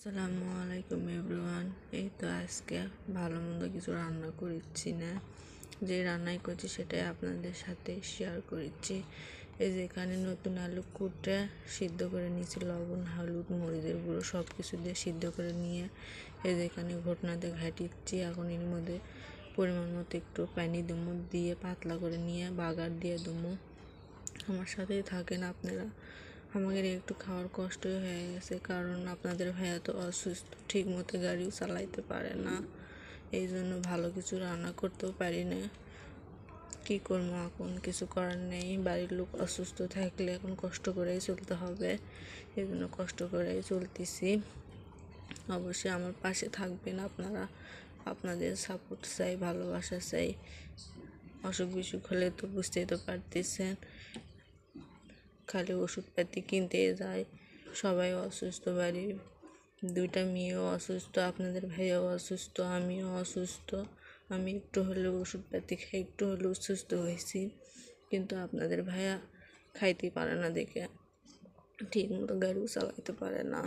আসসালামু আলাইকুম এভরিওয়ান। এই তো আজকে ভালো মন্দ কিছু রান্না করছি না, যে রান্নাই করছি সেটাই আপনাদের সাথে শেয়ার করছি। এই যে এখানে নতুন আলু কুটে সিদ্ধ করে নিয়েছি, লবণ হলুদ মরিচের গুঁড়ো সব কিছু দিয়ে সিদ্ধ করে নিয়ে এই যে এখানে ঘটনাতে ঘাটিচ্ছি। এখন এর মধ্যে পরিমাণ মতো একটু পানি দেবো, দিয়ে পাতলা করে নিয়ে বাগার দিয়ে দেবো। আমার সাথেই থাকেন আপনারা। আমাদের একটু খাওয়ার কষ্টই হয়ে গেছে, কারণ আপনাদের ভাইয়া তো অসুস্থ, ঠিক মতো গাড়িও চালাইতে পারে না, এই জন্য ভালো কিছু রান্না করতেও পারি না। কী করবো, এখন কিছু করার নেই। বাড়ির লোক অসুস্থ থাকলে এখন কষ্ট করেই চলতে হবে, এই জন্য কষ্ট করেই চলতেছি। অবশ্যই আমার পাশে থাকবেন আপনারা, আপনাদের সাপোর্ট চাই, ভালোবাসা চাই। অসুখ বিসুখ হলে তো বুঝতেই তো পারতেছেন, খালি ওষুধপাতি কিনতে যায়, সবাই অসুস্থ। বাড়ির দুইটা মেয়েও অসুস্থ, আপনাদের ভাইয়াও অসুস্থ, আমিও অসুস্থ। আমি একটু হলেও ওষুধপাতি খাই, একটু হলেও সুস্থ হয়েছি, কিন্তু আপনাদের ভাইয়া খাইতে পারে না দেখে ঠিক মতো গাড়িও চালাইতে পারে না।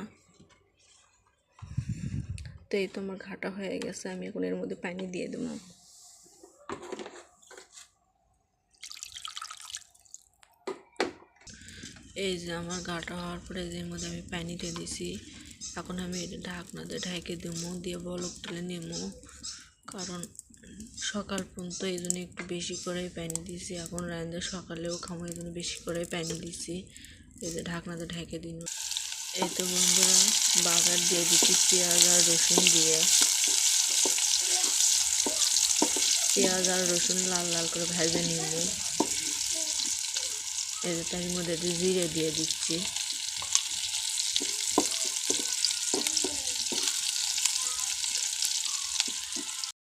তো এই তো আমার ঘাটা হয়ে গেছে, আমি এখন এর মধ্যে পানি দিয়ে দেবো। এই যে আমার ঘাটা হওয়ার পরে এর মধ্যে আমি পানি দিয়ে দিছি। এখন আমি এটা ঢাকনাতে ঢেকে দেবো, দিয়ে বলক তুলে নেবো, কারণ সকাল পর্যন্ত এই জন্য একটু বেশি করেই পানি দিছি। এখন রান্না সকালেও খামো, এই জন্য বেশি করেই পানি দিছি। এই যে ঢাকনাতে ঢেকে দিন। এই তো বন্ধুরা, বাগার দিয়ে দিচ্ছি পেঁয়াজ আর রসুন দিয়ে। পেঁয়াজ আর রসুন লাল লাল করে ভেজে নিব। এই যে তার মধ্যে জিরে দিয়ে দিচ্ছি।